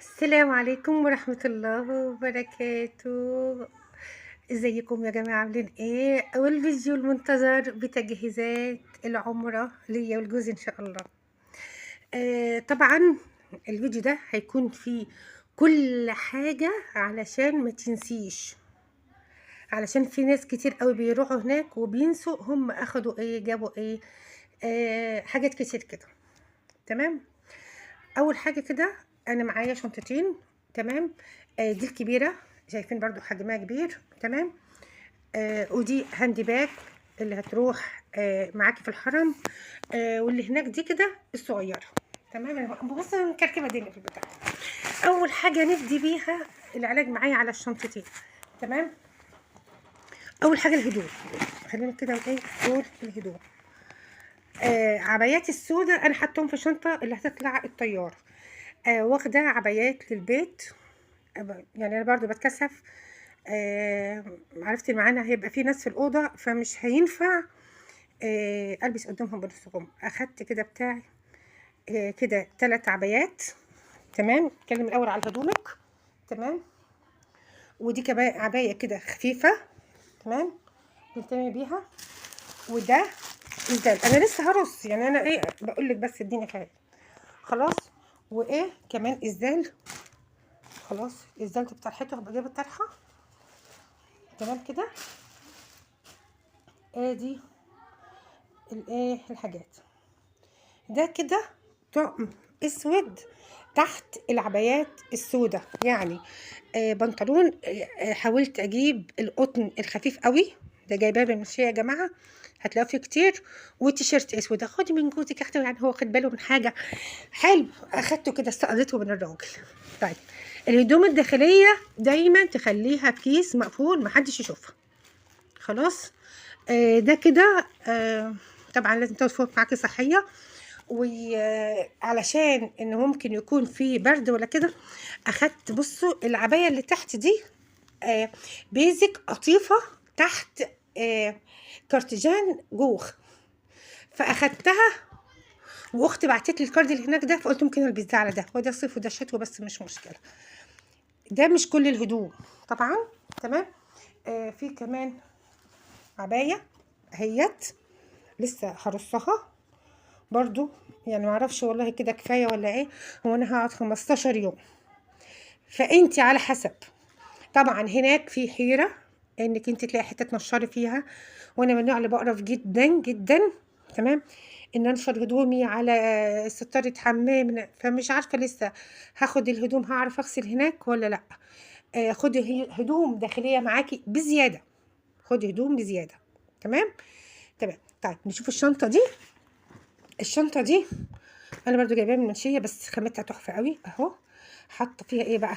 السلام عليكم ورحمة الله وبركاته. ازيكم يا جماعة، عاملين ايه؟ والفيديو المنتظر بتجهيزات العمرة ليا والجوز ان شاء الله. طبعا الفيديو ده هيكون فيه كل حاجة علشان ما تنسيش، علشان في ناس كتير قوي بيروحوا هناك وبينسوا هم اخدوا ايه، جابوا ايه. حاجات كتير كده. تمام. اول حاجه كده انا معايا شنطتين. تمام. دي الكبيره، شايفين برضو حجمها كبير. تمام. ودي هاندي باج اللي هتروح معاكي في الحرم. واللي هناك دي كده الصغيره. تمام. انا بص مكركبه الدنيا في البتاع. اول حاجه نفدي بيها العلاج معايا على الشنطتين. تمام. اول حاجه الهدوم، خلينا كده ايه دول الهدوم. عبايات السوداء انا حطهم في الشنطه اللي هتطلع الطياره. واخده عبايات للبيت. يعني انا برضو بتكسف. عرفت معانا هيبقى في ناس في الاوضه فمش هينفع البس قدامهم بنص كم. اخدت كده بتاعي كده 3 عبايات. تمام. اتكلم الاول على هدومك. تمام. ودي كمان عبايه كده خفيفه. تمام. تهتمي بيها. وده ازدال، انا لسه هرص يعني انا ايه بقول لك بس اديني خير. خلاص. وايه كمان ازدال. خلاص ازدالت بطرحته، هبقى جايبه الطرحه. تمام كده. ادي الايه الحاجات. ده كده طقم اسود تحت العبايات السوداء يعني. بنطلون. حاولت اجيب القطن الخفيف قوي، ده جايباه بالمشيه يا جماعه، هتلاقوا فيه كتير. وتيشيرت اسود، خدي من جوزك يا اختي، يعني هو خد باله من حاجه. حلو. اخدته كده استقضيته من الراجل. طيب. الهدوم الداخليه دايما تخليها في كيس مقفول محدش يشوفها. خلاص. ده كده. طبعا لازم تاخد فوق معاكي صحيه، وعلشان ان ممكن يكون في برد ولا كده. اخدت بصوا العبايه اللي تحت دي بيزك قطيفه تحت كارتجان جوخ، فاخدتها. واختي بعتت لي الكارد اللي هناك ده، فقلت ممكن البس ده على ده، وده صيف وده شتوي بس مش مشكله. ده مش كل الهدوم طبعا. تمام. في كمان عبايه اهيت لسه هرصها برضو، يعني معرفش والله كده كفايه ولا ايه. هو انا هقعد 15 يوم، فانتي على حسب. طبعا هناك في حيره انك انت تلاقي حته تنشري فيها، وانا من النوع اللي بقرف جدا جدا. تمام. ان انشر هدومي على ستاره حمام، فمش عارفه لسه هاخد الهدوم هعرف اغسل هناك ولا لا. خدي هدوم داخليه معاكي بزياده، خدي هدوم بزياده. تمام. تمام. طيب نشوف الشنطه دي. الشنطه دي انا برضو جايباها من منشيه بس خامتها تحفه قوي اهو. حاطه فيها ايه بقى؟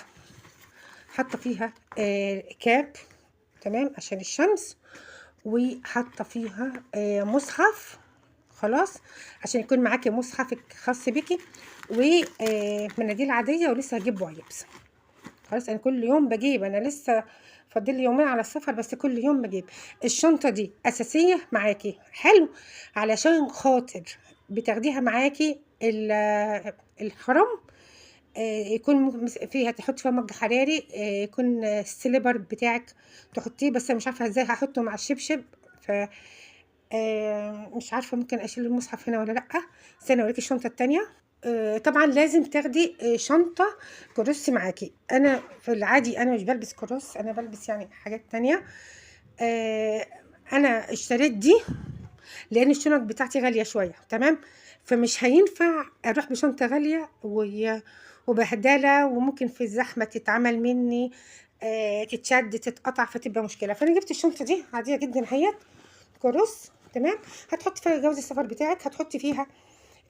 حاطه فيها كاب. تمام عشان الشمس. وحاطه فيها مصحف. خلاص. عشان يكون معاكي مصحفك خاص بيكي. ومناديل عاديه، ولسه هجيب وايبس. خلاص انا كل يوم بجيب، انا لسه فاضل لي يومين على السفر بس كل يوم بجيب. الشنطه دي اساسيه معاكي. حلو. علشان خاطر بتاخديها معاكي الحرم. يكون فيها تحط فيها مج حراري. يكون السليبر بتاعك تحطيه، بس مش عارفه ازاي هحطه مع الشبشب. ف مش عارفه ممكن اشيل المصحف هنا ولا لا. استنى اوريكي الشنطه التانية. طبعا لازم تاخدي شنطه كروس معاكي. انا في العادي انا مش بلبس كروس، انا بلبس يعني حاجات تانية. آه، انا اشتريت دي لان الشنط بتاعتي غاليه شويه. تمام. فمش هينفع اروح بشنطه غاليه وبهدله، وممكن في الزحمه تتعمل مني تتشد تتقطع فتبقى مشكله. فانا جبت الشنطه دي عاديه جدا اهيت كروس. تمام. هتحطي فيها جواز السفر بتاعك، هتحطي فيها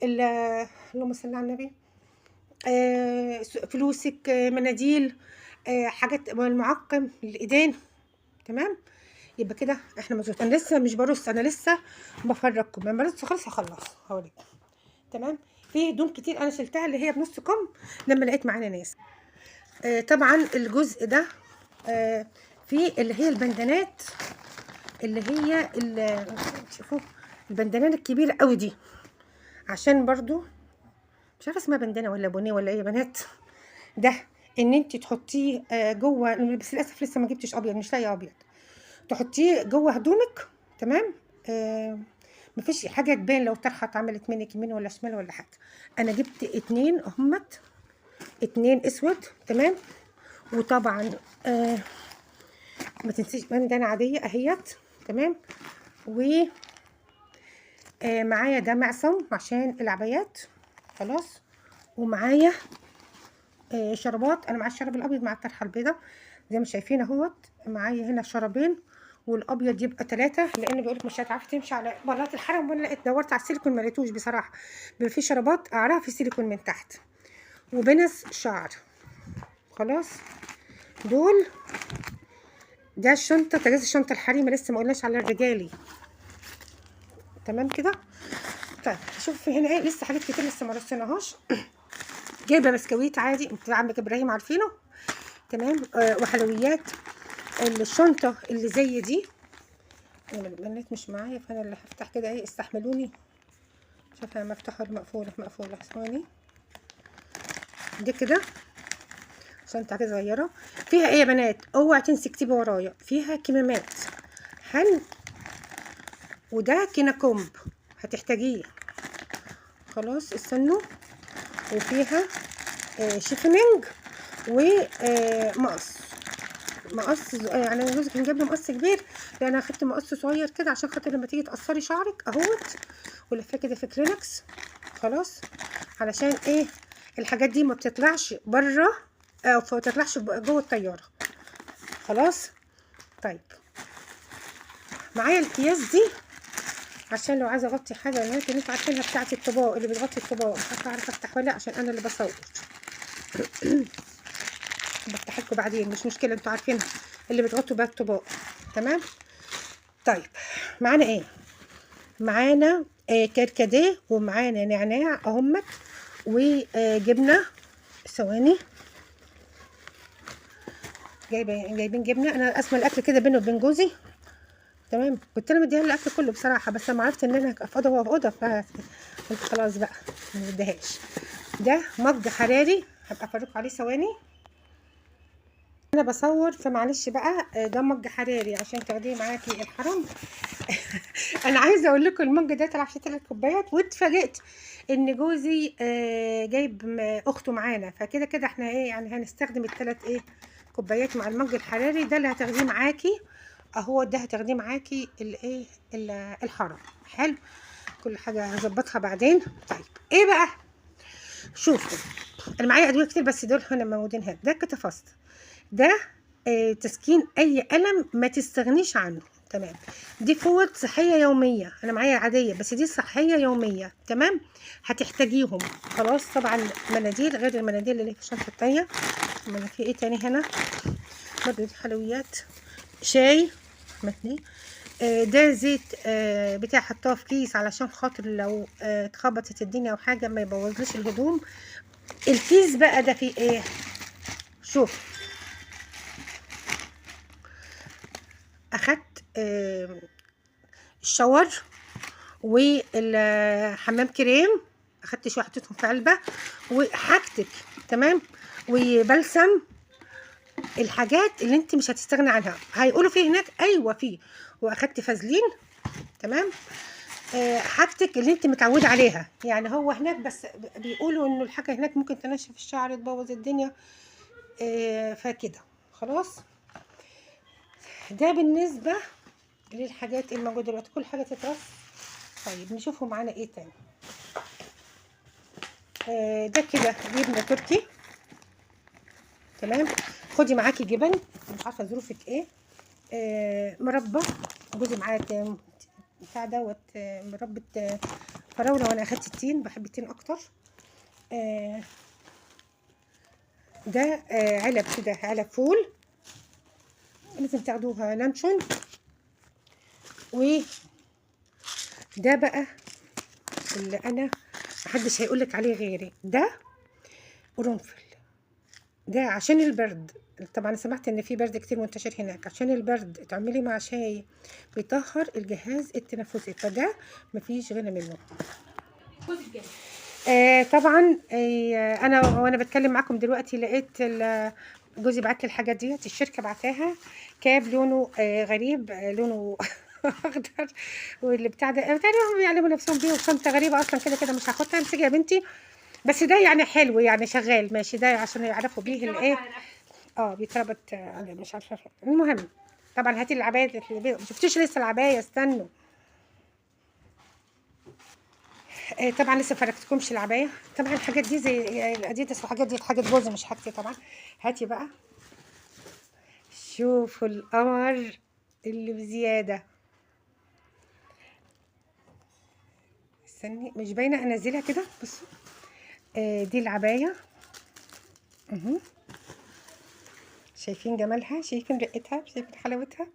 اللهم صل على النبي. فلوسك، مناديل، حاجات المعقم للايدين. تمام. يبقى كده احنا مظبوط. انا لسه مش برص، انا لسه بفرجكم. لما برص خالص هخلص هوريك. تمام. في هدوم كتير انا شلتها اللي هي بنص كم لما لقيت معانا ناس. طبعا الجزء ده في اللي هي البندانات، اللي هي شوفوا البندانات الكبيره قوي دي، عشان برضو مش عارفه اسمها بندانه ولا بونيه ولا ايه يا بنات. ده ان انت تحطيه جوه، بس للاسف لسه ما جبتش ابيض، مش لاقيه ابيض. تحطيه جوه هدومك، تمام. مفيش حاجه تبان لو طرحه اتعملت منك يمين ولا شمال ولا حاجه. انا جبت 2 اهمت، 2 اسود، تمام. وطبعا ما تنسيش بندانه عاديه اهيت، تمام. و معايا ده معصم عشان العبايات، خلاص. ومعايا شرابات. انا معايا الشراب الابيض مع الطرحه البيضاء زي ما شايفين اهوت. معايا هنا شرابين، والابيض يبقى 3، لان بيقولك مش هتعرفي تمشي على برات الحرم. وانا لقيت دورت على السيليكون ما لقيتوش بصراحه. بيبقى في شرابات قعرها في سيليكون من تحت، وبنس شعر، خلاص. دول ده الشنطه، تجهيز الشنطه الحريمه، لسه ما قلناش على الرجالي، تمام كده. طيب شوف هنا ايه، لسه حاجات كتير لسه ما رصيناهاش. جايبه بسكويت عادي بتاع عمك ابراهيم عارفينه، تمام. وحلويات. الشنطه اللي زي دي انا البنات مش معايا، فانا اللي هفتح كده، ايه استحملوني. شايفها مفتوحه ولا مقفوله؟ مقفوله، ثواني. دي كده شنطه كده صغيره، فيها ايه يا بنات؟ اوعي تنسي اكتبي ورايا. فيها كمامات، حل، وده كينكومب هتحتاجيه، خلاص استنوا. وفيها شيفنينج ومقص. مقص يعني جوزي كان جايب لي مقص كبير، لان انا اخدت مقص صغير كده عشان خاطر لما تيجي تقصري شعرك اهوت، ولفاه كده في كلينكس، خلاص. علشان ايه؟ الحاجات دي ما بتطلعش بره او ما بتطلعش جوه الطياره، خلاص. طيب معايا الاكياس دي عشان لو عايزه اغطي حاجه، اللي انتوا عارفينها بتاعه الطباق اللي بتغطي الطباق، مش عارفه افتح ولا لا عشان انا اللي بصور. بفتح لكم بعدين، مش مشكله، انتوا عارفينها اللي بتغطوا بيها الطباق، تمام. طيب معانا ايه؟ معانا كركديه، ومعانا نعناع اهمت، وجبنه. ثواني، جايبين جبنه. انا اسمى الاكل كده بينه وبين جوزي، تمام. كنت انا مديها الاكل كله بصراحه، بس لما عرفت ان انا في اوضه وهو في اوضه فقلت خلاص بقى ما بديهاش. ده مج حراري، هبقى افرجكم عليه ثواني. انا بصور فمعلش بقى. ده مج حراري عشان تاخديه معاكي الحرم. انا عايزه اقول لكم المج ده طلع فيه 3 كوبايات، واتفاجئت ان جوزي جايب اخته معانا، فكده كده احنا ايه يعني هنستخدم ال3 ايه كوبايات مع المج الحراري ده اللي هتاخديه معاكي اهو. ده هتاخديه معاكي الايه الحرم. حلو، كل حاجه هظبطها بعدين. طيب ايه بقى؟ شوفوا انا معايا ادويه كتير بس دول هنا موجودين هنا. ده كتافاست، ده تسكين اي الم ما تستغنيش عنه، تمام. دي فوط صحيه يوميه، انا معايا عاديه بس دي صحيه يوميه، تمام. هتحتاجيهم، خلاص. طبعا مناديل غير المناديل اللي في الشنطه التانيه. امال في ايه تاني هنا؟ برضه دي حلويات. شاي متني. ده زيت بتاع حطاه في كيس علشان خاطر لو اتخبطت الدنيا او حاجه ما يبوظليش الهدوم. الكيس بقى ده فيه ايه؟ شوف، اخدت الشاور والحمام كريم، اخدت شويه حطيتهم في علبه، وحاجتك، تمام. وبلسم، الحاجات اللي انت مش هتستغنى عنها. هيقولوا فيه هناك، ايوه فيه. واخدت فازلين، تمام. حاجتك اللي انت متعوده عليها، يعني هو هناك بس بيقولوا انه الحاجه هناك ممكن تنشف الشعر تبوظ الدنيا، فكده خلاص. ده بالنسبه للحاجات الموجوده دلوقتي، كل حاجه تترص. طيب نشوفوا معانا ايه تاني. ده كده جبنه تركي، تمام. خدي معاكي جبن، مش عارفه ظروفك ايه. مربى، جوزي معاه بتاع دوت مربى فراوله، وانا اخدت التين، بحب التين اكتر. ده علب كده، علب فول لازم تاخدوها لانشون. وده بقى اللي انا محدش هيقولك عليه غيري، ده قرنفل. ده عشان البرد، طبعا سمعت ان في برد كتير منتشر هناك. عشان البرد تعملي مع شاي بيطهر الجهاز التنفسي، فده مفيش غنى منه. طبعا انا وانا بتكلم معاكم دلوقتي لقيت جوزي بعت لي الحاجات ديت، الشركه بعتاها. كاب لونه غريب، لونه اخضر، واللي بتاع ده بتاعي هم بيعلموا نفسهم بيه، وشنطه غريبه اصلا كده كده مش هاخدها. امسكي يا بنتي. بس ده يعني حلو، يعني شغال ماشي، ده عشان يعرفوا بيه الايه. بيتربط مش عارفه. المهم، طبعا هاتي العبايه ما شفتيش لسه العبايه، استنوا. طبعا لسه فرجتكمش العبايه. طبعا الحاجات دي زي الاديداس والحاجات دي حاجه جوزي مش حاجتي طبعا. هاتي بقى، شوفوا القمر اللي بزياده. استني، مش باينه، انزلها كده بصوا. دي العبايه اهو. شايفين جمالها، شايفين رقتها، شايفين حلاوتها.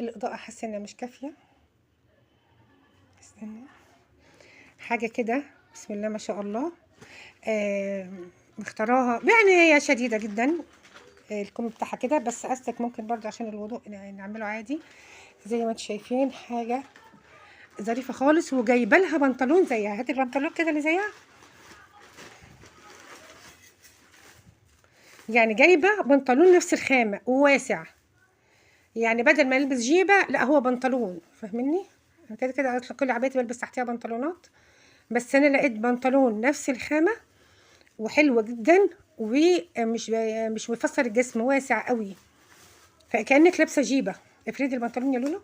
الاضاءه حاسه انها مش كافيه. استني، حاجه كده بسم الله ما شاء الله. مختاراها يعني، هي شديده جدا الكم بتاعها كده، بس استك ممكن برضه عشان الوضوء نعمله عادي. زي ما انتم شايفين حاجه ظريفه خالص، وجايبه لها بنطلون زيها. هاتي البنطلون كده اللي زيها، يعني جايبه بنطلون نفس الخامه وواسع، يعني بدل ما البس جيبه لا هو بنطلون. فاهمني؟ انا كده كده كل عبايتي بلبس تحتها بنطلونات، بس انا لقيت بنطلون نفس الخامه وحلوه جدا، مش مفصل الجسم، واسع قوي، فكأنك لابسه جيبه. افردي البنطلون يا لولو.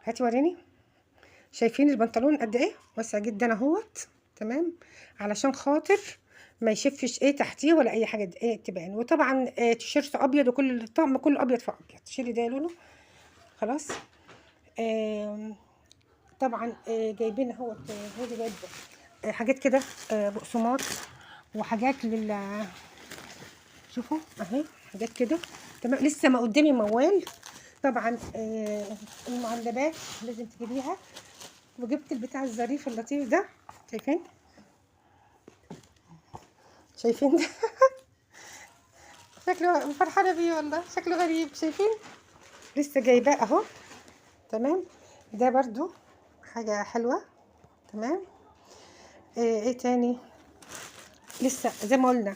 هاتي وريني. شايفين البنطلون قد ايه واسع جدا اهوت. تمام، علشان خاطر ما يشفش ايه تحتيه ولا اي حاجه ايه تبان. وطبعا تيشيرت ابيض، وكل الطقم كله ابيض في ابيض. شيلي ده لونه خلاص. طبعا جايبين اهوت. هودي جايبه حاجات كده بقسماط وحاجات شوفوا اهي حاجات كده. تمام، لسه ما قدامي موال. طبعا المعلبات لازم تجيبيها. وجبت البتاع الظريف اللطيف ده. شايفين؟ شايفين ده؟ شكله فرحانه بيه والله، شكله غريب. شايفين؟ لسه جايباه اهو. تمام، ده برضو حاجه حلوه. تمام. ايه تاني؟ لسه زي ما قلنا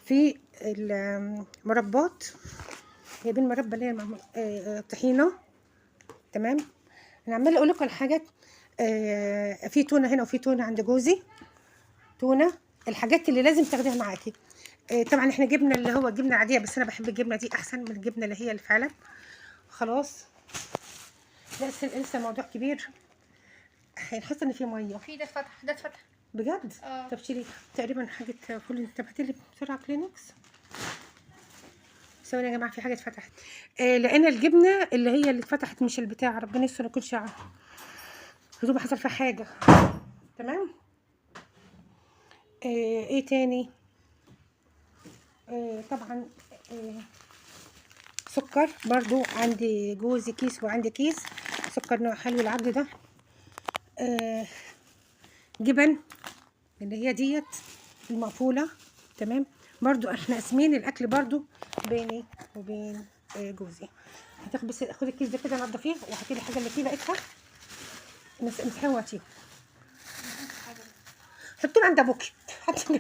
في المربات. جايبين مربى اللي هي طحينه. تمام، انا عماله اقول لكم الحاجات. في تونه هنا، وفي تونه عند جوزي. تونه، الحاجات اللي لازم تاخديها معاكي. طبعا احنا جبنا اللي هو الجبنه العاديه، بس انا بحب الجبنه دي احسن من الجبنه اللي هي فعلا. خلاص. لسه الموضوع كبير. هنحس ان في ميه. في ده اتفتح، ده اتفتح بجد. طب شيلي تقريبا حاجه فول. انت بعتي لي بسرعه كلينكس. ثواني يا جماعه، في حاجه اتفتحت. لقينا الجبنه اللي هي اللي اتفتحت، مش البتاع. ربنا يستر ما يكونش هدوب حصل فيها حاجه. تمام. ايه تاني؟ طبعا سكر برضو عندي جوزي كيس وعندي كيس. سكر نوع حلو العبد ده. جبن اللي هي ديت المقفولة. تمام، برضو احنا قاسمين الاكل برضو بيني وبين جوزي. هتاخد بس، خدي الكيس ده كده نضفيه، وهاتي لي الحاجه اللي فيه لقيتها. مسحيه وهاتيه. حطيه عند ابوكي. هاتي لي.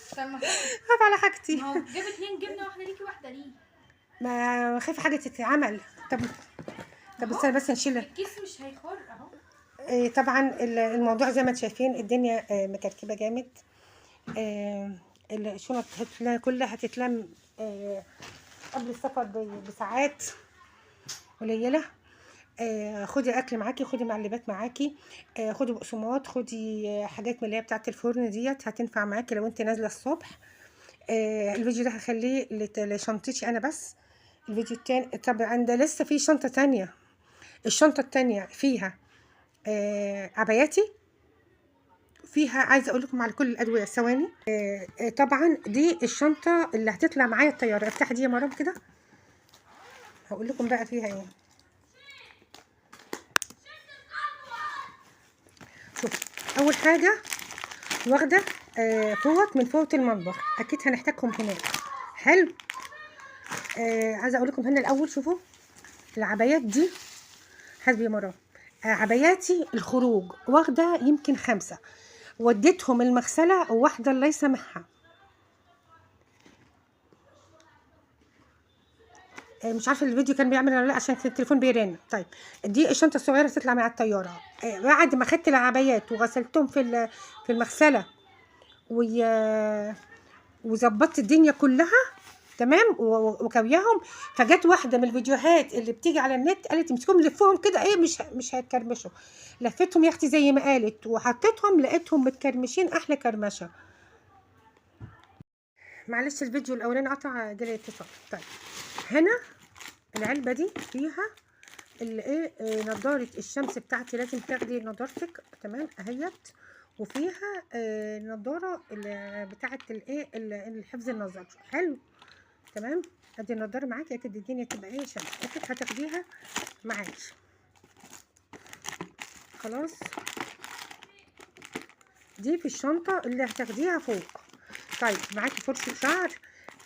خاف على حاجتي. ما هو جاب 2 جبنه، واحده ليكي واحده ليه. ما خايف حاجه تتعمل. طب استنى بس نشيل الكيس مش هيخر اهو. طبعا الموضوع زي ما انتم شايفين الدنيا مكركبه جامد. الشنط كلها هتتلم قبل السفر بساعات قليله. خدي اكل معاكي، خدي معلبات معاكي، خدي بقسماط، خدي حاجات من اللي هي بتاعه الفرن ديت، هتنفع معاكي لو انت نازله الصبح. الفيديو ده هخليه لشنطتي انا بس. الفيديو التاني طبعا ده لسه في شنطه تانية. الشنطه التانية فيها عباياتي، فيها عايزه اقول لكم على كل الادويه. ثواني. طبعا دي الشنطه اللي هتطلع معايا الطياره. افتحي دي يا مرام كده، هقول لكم بقى فيها ايه. شوف، اول حاجه واخده فوط من فوط المطبخ، اكيد هنحتاجهم هناك. حلو. عايزه اقول لكم هنا الاول. شوفوا العبايات دي حسبي مرة، عباياتي الخروج واخدة يمكن 5، وديتهم المغسلة وواحدة الله يسامحها. مش عارفه الفيديو كان بيعمل ولا لا عشان التليفون بيرن. طيب دي الشنطه الصغيره تطلع من على الطياره. بعد ما خدت العبايات وغسلتهم في المغسله وظبطت الدنيا كلها تمام وكوياهم، فجت واحده من الفيديوهات اللي بتيجي على النت قالت امسكهم لفوهم كده ايه مش هيتكرمشوا. لفتهم يا اختي زي ما قالت وحطيتهم لقيتهم متكرمشين احلى كرمشه. معلش الفيديو الاولاني قطع جالي اتصال. طيب هنا العلبه دي فيها الايه نضاره الشمس بتاعتي، لازم تاخدي نضارتك تمام اهيت، وفيها نضاره بتاعه الايه الحفظ النظر. حلو تمام. ادي النضاره معاكي اكيد الدنيا تبقى ايه شمس، اكيد هتاخديها معاكي خلاص. دي في الشنطه اللي هتاخديها فوق. طيب معاكي فرشه شعر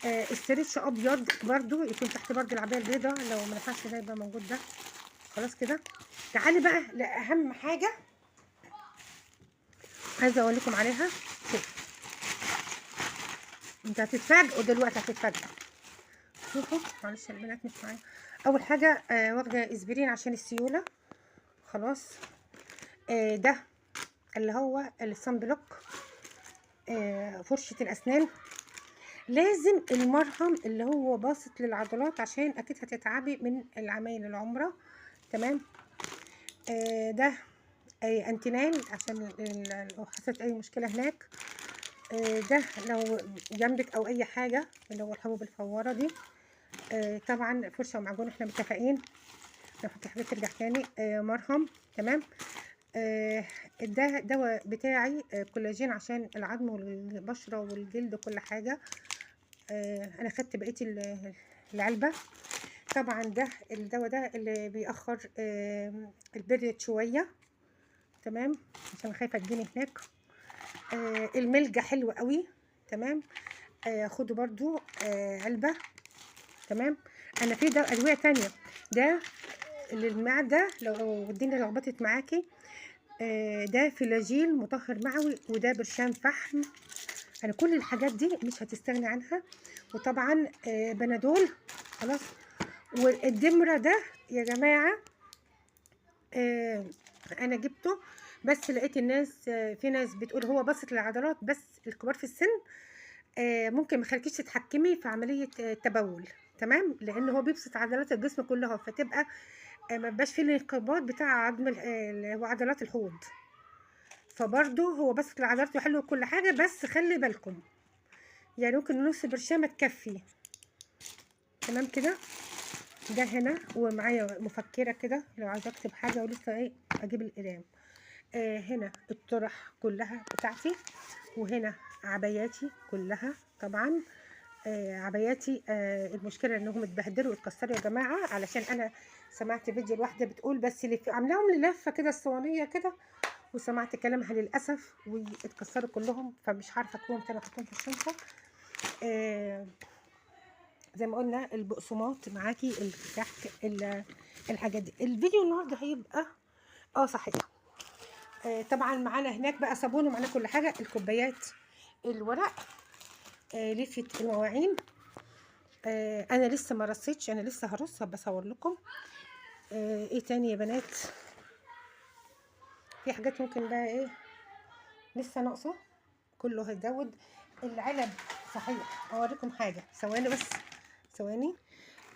استريتش ابيض برضو يكون تحت برضو العبايه البيضاء، لو ما نفعش ده يبقى موجود ده خلاص كده. تعالي بقى لاهم حاجه عايزه اقول لكم عليها. انت هتتفاجئوا دلوقتي، هتتفاجئوا. شوفوا معلش البنات مش معايا. اول حاجه واخده اسبرين عشان السيوله خلاص. ده اللي هو الصن بلوك. فرشه الاسنان. لازم المرهم اللي هو باسط للعضلات عشان اكيد هتتعبي من العمايل العمره تمام. ده انتينال عشان لو حصلت اي مشكله هناك. ده لو جنبك او اي حاجه اللي هو الحبوب الفواره دي. طبعا فرشه ومعجون احنا متفقين. نحط حاجات ترجع تاني. مرهم تمام. ده دواء بتاعي كولاجين عشان العظم والبشره والجلد وكل حاجه. انا خدت بقيه العلبه. طبعا ده الدواء ده اللي بيأخر البرد شويه تمام عشان خايفه تجيني هناك. الملجا حلو قوي تمام. خدوا برضو علبه تمام. انا في ده ادويه تانية. ده للمعده لو الدنيا لخبطت معاكي. ده فلاجيل مطهر معوي، وده برشام فحم. انا كل الحاجات دي مش هتستغني عنها. وطبعا بنادول خلاص. والدمره ده يا جماعه انا جبته بس لقيت الناس في ناس بتقول هو بسط للعضلات بس الكبار في السن. ممكن ما يخليكيش تتحكمي في عمليه التبول تمام، لان هو بيبسط عضلات الجسم كلها فتبقى ما بقاش فيه الانقباض بتاع عظم اللي هو عضلات الحوض. فبرضه هو بسط العضلات وحلو وكل حاجه، بس خلي بالكم يعني ممكن نص برشامه تكفي تمام كده. ده هنا ومعايا مفكره كده لو عايزه اكتب حاجه ولسه ايه اجيب القلم. هنا الطرح كلها بتاعتي، وهنا عباياتي كلها طبعا. عباياتي المشكله انهم اتبهدلوا واتكسروا يا جماعه، علشان انا سمعت فيديو الواحده بتقول بس اللي عاملاهم للفه كده الصوانيه كده، وسمعت كلامها للاسف واتكسروا كلهم، فمش عارفه اكلهم تاني احطهم في الشنطه. زي ما قلنا البقسماط معاكي الكحك الحاجات دي. الفيديو النهارده هيبقى صحيح. طبعا معانا هناك بقى صابون ومعانا كل حاجه. الكوبايات الورق. لفه المواعين. انا لسه ما رصيتش، انا لسه هرص بصور لكم. ايه تاني يا بنات؟ في حاجات ممكن بقى ايه لسه ناقصه، كله هيزود. العلب صحيح اوريكم حاجه، ثواني بس ثواني.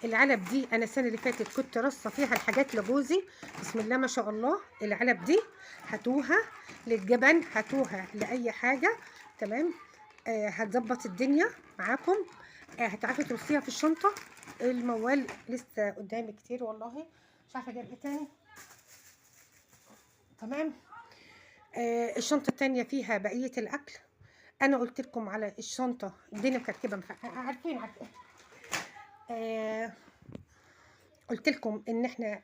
العلب دي انا السنه اللي فاتت كنت رصه فيها الحاجات لجوزي بسم الله ما شاء الله. العلب دي هاتوها للجبن، هاتوها لاي حاجه تمام. هتظبط الدنيا معاكم. هتعرفي ترصيها في الشنطه. الموال لسه قدامي كتير والله مش عارفه اجيب ايه تاني تمام. الشنطه التانيه فيها بقيه الاكل. انا قلت لكم على الشنطه الدنيا مكركبه عارفين قلت لكم ان احنا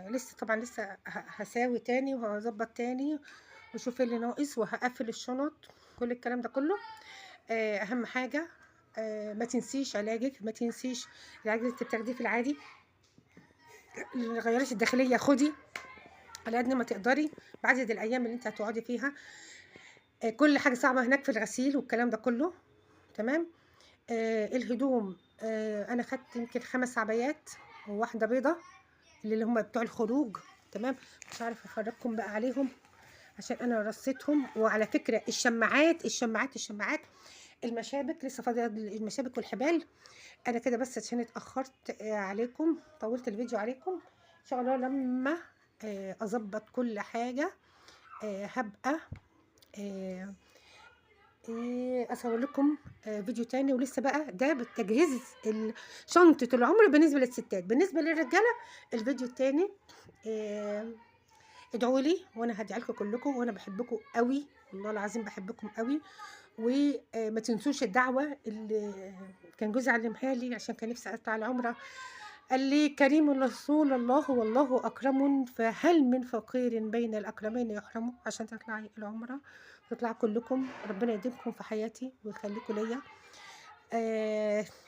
لسه طبعا لسه هساوي تاني وهظبط تاني واشوف اللي ناقص وهقفل الشنط كل الكلام ده كله. اهم حاجه ما تنسيش علاجك، ما تنسيش العلاج اللي بتاخديه في العادي. الغيارات الداخليه خدي على قد ما تقدري بعدد الايام اللي انت هتقعدي فيها. كل حاجه صعبه هناك في الغسيل والكلام ده كله. تمام. الهدوم انا خدت يمكن 5 عبايات وواحده بيضه اللي هم بتوع الخروج. تمام. مش عارفه افرجكم بقى عليهم عشان انا رصيتهم. وعلى فكره الشماعات المشابك لسه فاضيه، المشابك والحبال. انا كده بس عشان اتاخرت عليكم، طولت الفيديو عليكم. ان شاء الله لما اظبط كل حاجه هبقى اصور لكم فيديو تاني. ولسه بقى ده بالتجهيز شنطه العمر بالنسبه للستات. بالنسبه للرجاله الفيديو التاني ادعوا لي وانا هدعي لكم كلكم، وانا بحبكم قوي والله العظيم بحبكم قوي. وما تنسوش الدعوه اللي كان جوزي علمها لي عشان كان نفسي اطلع العمره. قال لي كريم رسول الله والله اكرم، فهل من فقير بين الاكرمين يحرمه؟ عشان تطلعي العمره تطلع كلكم. ربنا يديمكم في حياتي ويخليكم ليا.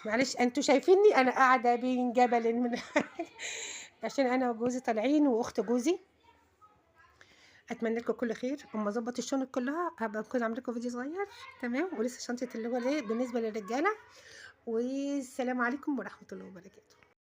معلش انتوا شايفيني انا قاعده بين جبل من عشان انا وجوزي طالعين واخت جوزي. اتمنى لكم كل خير. اما اظبط الشنط كلها هبقى اكون عامله لكم فيديو صغير. تمام. ولسه شنطه اللي هو ده بالنسبه للرجاله. والسلام عليكم ورحمه الله وبركاته.